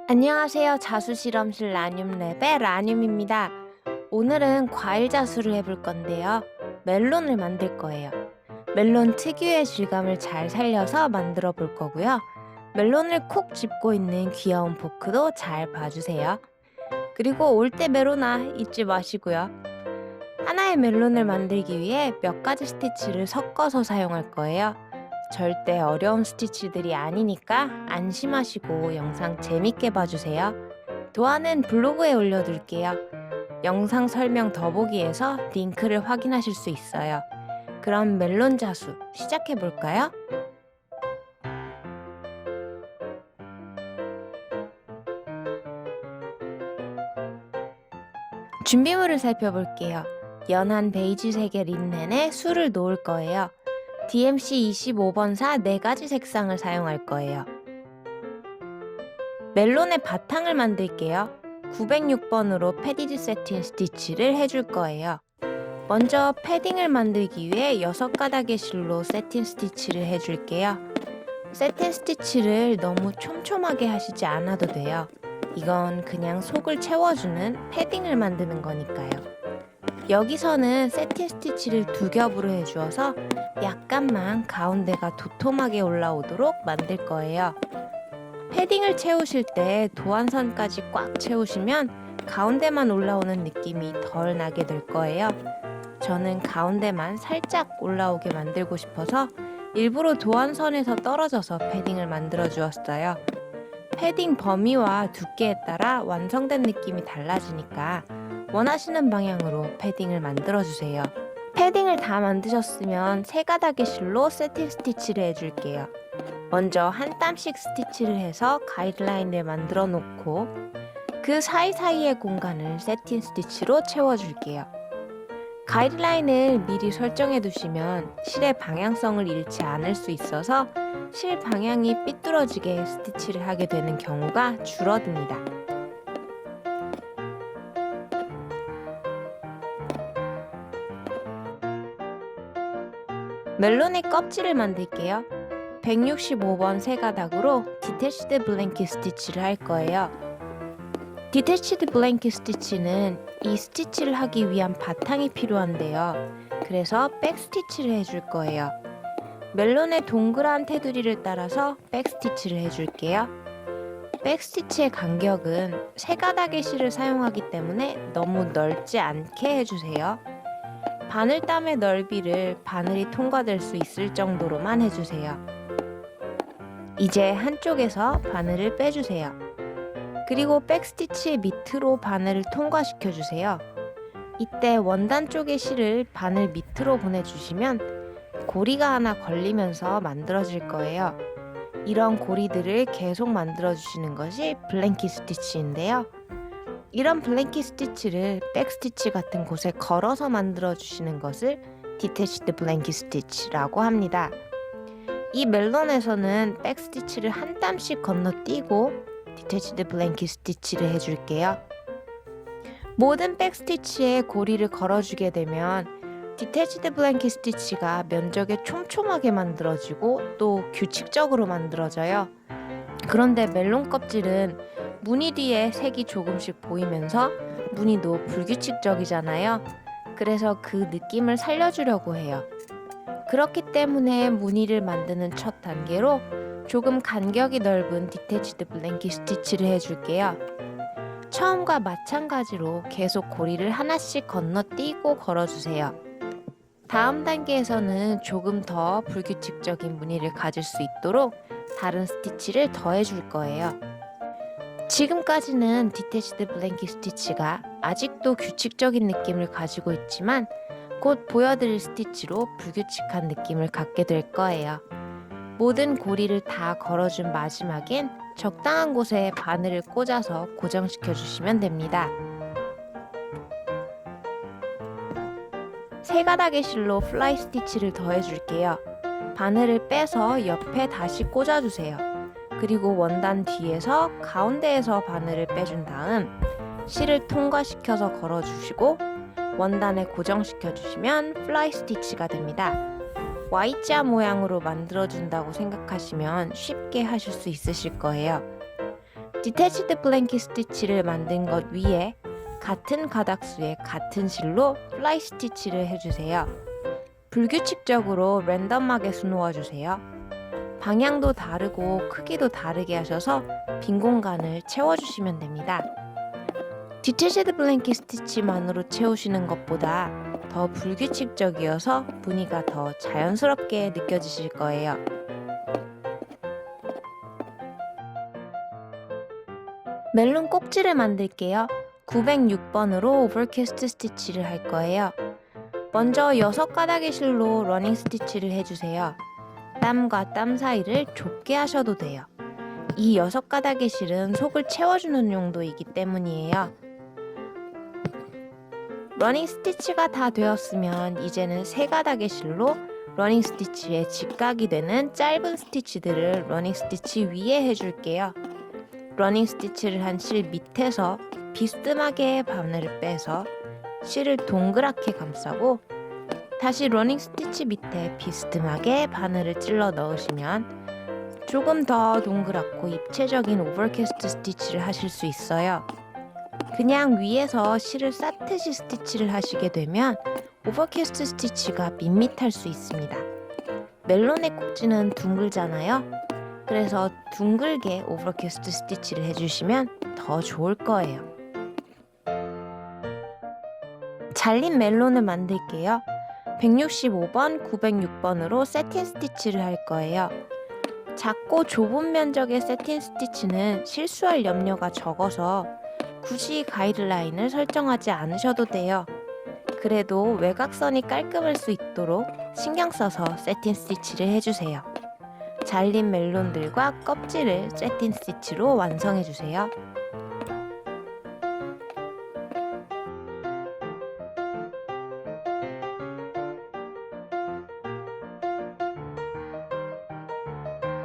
안녕하세요. 자수실험실 라늄랩의 라늄입니다. 오늘은 과일 자수를 해볼 건데요. 멜론을 만들 거예요. 멜론 특유의 질감을 잘 살려서 만들어 볼 거고요. 멜론을 콕 짚고 있는 귀여운 포크도 잘 봐주세요. 그리고 올 때 메로나 잊지 마시고요. 하나의 멜론을 만들기 위해 몇 가지 스티치를 섞어서 사용할 거예요. 절대 어려운 스티치들이 아니니까 안심하시고 영상 재밌게 봐주세요. 도안은 블로그에 올려둘게요. 영상 설명 더보기에서 링크를 확인하실 수 있어요. 그럼 멜론 자수 시작해볼까요? 준비물을 살펴볼게요. 연한 베이지색의 린넨에 술을 놓을 거예요. DMC 25번사 4가지 색상을 사용할 거예요. 멜론의 바탕을 만들게요. 906번으로 패디드 세틴 스티치를 해줄 거예요. 먼저 패딩을 만들기 위해 6가닥의 실로 세틴 스티치를 해줄게요. 세틴 스티치를 너무 촘촘하게 하시지 않아도 돼요. 이건 그냥 속을 채워주는 패딩을 만드는 거니까요. 여기서는 세틴 스티치를 2겹으로 해주어서 약간만 가운데가 도톰하게 올라오도록 만들 거예요. 패딩을 채우실 때 도안선까지 꽉 채우시면 가운데만 올라오는 느낌이 덜 나게 될 거예요. 저는 가운데만 살짝 올라오게 만들고 싶어서 일부러 도안선에서 떨어져서 패딩을 만들어 주었어요. 패딩 범위와 두께에 따라 완성된 느낌이 달라지니까 원하시는 방향으로 패딩을 만들어 주세요. 패딩을 다 만드셨으면 3가닥의 실로 세팅 스티치를 해줄게요. 먼저 한 땀씩 스티치를 해서 가이드라인을 만들어 놓고 그 사이사이의 공간을 세팅 스티치로 채워줄게요. 가이드라인을 미리 설정해 두시면 실의 방향성을 잃지 않을 수 있어서 실 방향이 삐뚤어지게 스티치를 하게 되는 경우가 줄어듭니다. 멜론의 껍질을 만들게요. 165번 3가닥으로 디태치드 블랭킷 스티치를 할 거예요. 디태치드 블랭킷 스티치는 이 스티치를 하기 위한 바탕이 필요한데요. 그래서 백 스티치를 해줄 거예요. 멜론의 동그란 테두리를 따라서 백 스티치를 해줄게요. 백 스티치의 간격은 3가닥의 실을 사용하기 때문에 너무 넓지 않게 해주세요. 바늘땀의 넓이를 바늘이 통과될 수 있을 정도로만 해주세요. 이제 한쪽에서 바늘을 빼주세요. 그리고 백스티치 밑으로 바늘을 통과시켜주세요. 이때 원단 쪽의 실을 바늘 밑으로 보내주시면 고리가 하나 걸리면서 만들어질 거예요. 이런 고리들을 계속 만들어주시는 것이 블랭킷 스티치인데요. 이런 블랭킷 스티치를 백스티치 같은 곳에 걸어서 만들어주시는 것을 디태치드 블랭킷 스티치라고 합니다. 이 멜론에서는 백스티치를 한 땀씩 건너뛰고 디태치드 블랭킷 스티치를 해줄게요. 모든 백스티치에 고리를 걸어주게 되면 디태치드 블랭킷 스티치가 면적에 촘촘하게 만들어지고 또 규칙적으로 만들어져요. 그런데 멜론 껍질은 무늬 뒤에 색이 조금씩 보이면서 무늬도 불규칙적이잖아요. 그래서 그 느낌을 살려주려고 해요. 그렇기 때문에 무늬를 만드는 첫 단계로 조금 간격이 넓은 디태치드 블랭킷 스티치를 해줄게요. 처음과 마찬가지로 계속 고리를 하나씩 건너뛰고 걸어주세요. 다음 단계에서는 조금 더 불규칙적인 무늬를 가질 수 있도록 다른 스티치를 더해줄 거예요. 지금까지는 디태치드 블랭킷 스티치가 아직도 규칙적인 느낌을 가지고 있지만 곧 보여드릴 스티치로 불규칙한 느낌을 갖게 될 거예요. 모든 고리를 다 걸어준 마지막엔 적당한 곳에 바늘을 꽂아서 고정시켜 주시면 됩니다. 3가닥의 실로 플라이 스티치를 더해줄게요. 바늘을 빼서 옆에 다시 꽂아주세요. 그리고 원단 뒤에서 가운데에서 바늘을 빼준 다음 실을 통과시켜서 걸어주시고 원단에 고정시켜 주시면 플라이 스티치가 됩니다. Y자 모양으로 만들어준다고 생각하시면 쉽게 하실 수 있으실 거예요. 디태치드 블랭킷 스티치를 만든 것 위에 같은 가닥수에 같은 실로 플라이 스티치를 해주세요. 불규칙적으로 랜덤하게 수놓아주세요. 방향도 다르고 크기도 다르게 하셔서 빈 공간을 채워주시면 됩니다. 디태치드 블랭킷 스티치만으로 채우시는 것보다 더 불규칙적이어서 무늬가 더 자연스럽게 느껴지실 거예요. 멜론 꼭지를 만들게요. 906번으로 오버캐스트 스티치를 할 거예요. 먼저 6가닥의 실로 러닝 스티치를 해주세요. 땀과 땀 사이를 좁게 하셔도 돼요. 이 6가닥의 실은 속을 채워주는 용도이기 때문이에요. 러닝 스티치가 다 되었으면 이제는 3가닥의 실로 러닝 스티치에 직각이 되는 짧은 스티치들을 러닝 스티치 위에 해줄게요. 러닝 스티치를 한 실 밑에서 비스듬하게 바늘을 빼서 실을 동그랗게 감싸고 다시 러닝 스티치 밑에 비스듬하게 바늘을 찔러 넣으시면 조금 더 동그랗고 입체적인 오버캐스트 스티치를 하실 수 있어요. 그냥 위에서 실을 쌓듯이 스티치를 하시게 되면 오버캐스트 스티치가 밋밋할 수 있습니다. 멜론의 꼭지는 둥글잖아요. 그래서 둥글게 오버캐스트 스티치를 해주시면 더 좋을 거예요. 잘린 멜론을 만들게요. 165번, 906번으로 세틴 스티치를 할 거예요. 작고 좁은 면적의 세틴 스티치는 실수할 염려가 적어서 굳이 가이드라인을 설정하지 않으셔도 돼요. 그래도 외곽선이 깔끔할 수 있도록 신경 써서 세틴 스티치를 해주세요. 잘린 멜론들과 껍질을 세틴 스티치로 완성해주세요.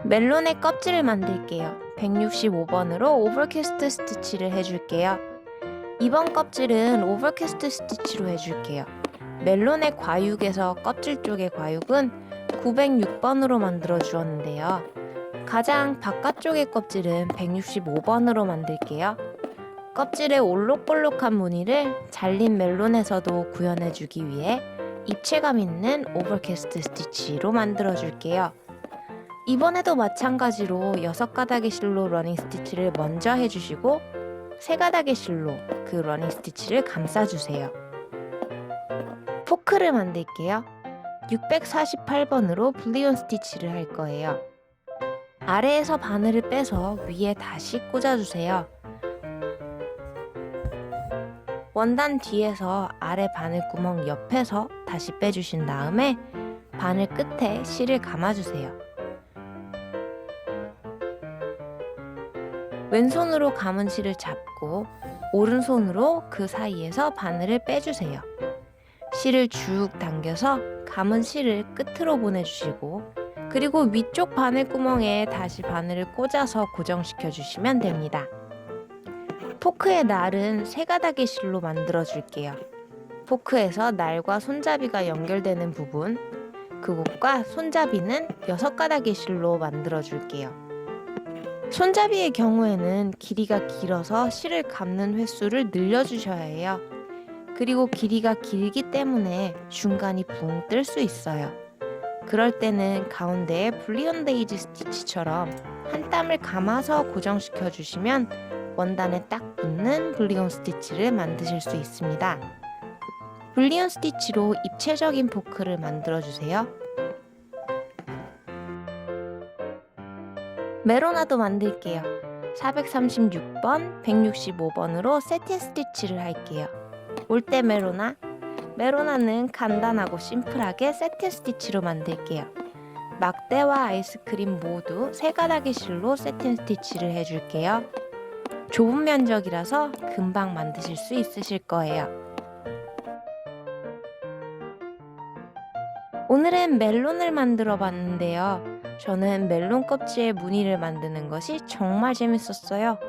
멜론의 껍질을 만들게요. 165번으로 오버캐스트 스티치를 해줄게요. 이번 껍질은 오버캐스트 스티치로 해줄게요. 멜론의 과육에서 껍질 쪽의 과육은 906번으로 만들어 주었는데요. 가장 바깥쪽의 껍질은 165번으로 만들게요. 껍질의 올록볼록한 무늬를 잘린 멜론에서도 구현해주기 위해 입체감 있는 오버캐스트 스티치로 만들어 줄게요. 이번에도 마찬가지로 6가닥의 실로 러닝 스티치를 먼저 해주시고 3가닥의 실로 그 러닝 스티치를 감싸주세요. 포크를 만들게요. 648번으로 블리온 스티치를 할 거예요. 아래에서 바늘을 빼서 위에 다시 꽂아주세요. 원단 뒤에서 아래 바늘 구멍 옆에서 다시 빼주신 다음에 바늘 끝에 실을 감아주세요. 왼손으로 감은 실을 잡고 오른손으로 그 사이에서 바늘을 빼주세요. 실을 쭉 당겨서 감은 실을 끝으로 보내주시고 그리고 위쪽 바늘구멍에 다시 바늘을 꽂아서 고정시켜 주시면 됩니다. 포크의 날은 3가닥의 실로 만들어 줄게요. 포크에서 날과 손잡이가 연결되는 부분, 그곳과 손잡이는 6가닥의 실로 만들어 줄게요. 손잡이의 경우에는 길이가 길어서 실을 감는 횟수를 늘려주셔야 해요. 그리고 길이가 길기 때문에 중간이 붕 뜰 수 있어요. 그럴 때는 가운데에 블리온 데이지 스티치처럼 한 땀을 감아서 고정시켜 주시면 원단에 딱 붙는 블리온 스티치를 만드실 수 있습니다. 블리온 스티치로 입체적인 포크를 만들어 주세요. 메로나도 만들게요. 436번, 165번으로 세틴 스티치를 할게요. 올때 메로나, 메로나는 간단하고 심플하게 세틴 스티치로 만들게요. 막대와 아이스크림 모두 3가닥의 실로 세틴 스티치를 해줄게요. 좁은 면적이라서 금방 만드실 수 있으실 거예요. 오늘은 멜론을 만들어 봤는데요. 저는 멜론 껍질에 무늬를 만드는 것이 정말 재밌었어요.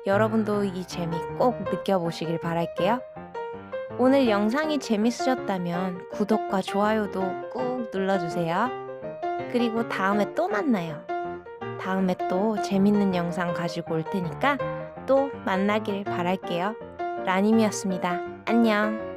여러분도 이 재미 꼭 느껴보시길 바랄게요. 오늘 영상이 재밌으셨다면 구독과 좋아요도 꾹 눌러주세요. 그리고 다음에 또 만나요. 다음에 또 재밌는 영상 가지고 올 테니까 또 만나길 바랄게요. 라님이었습니다. 안녕.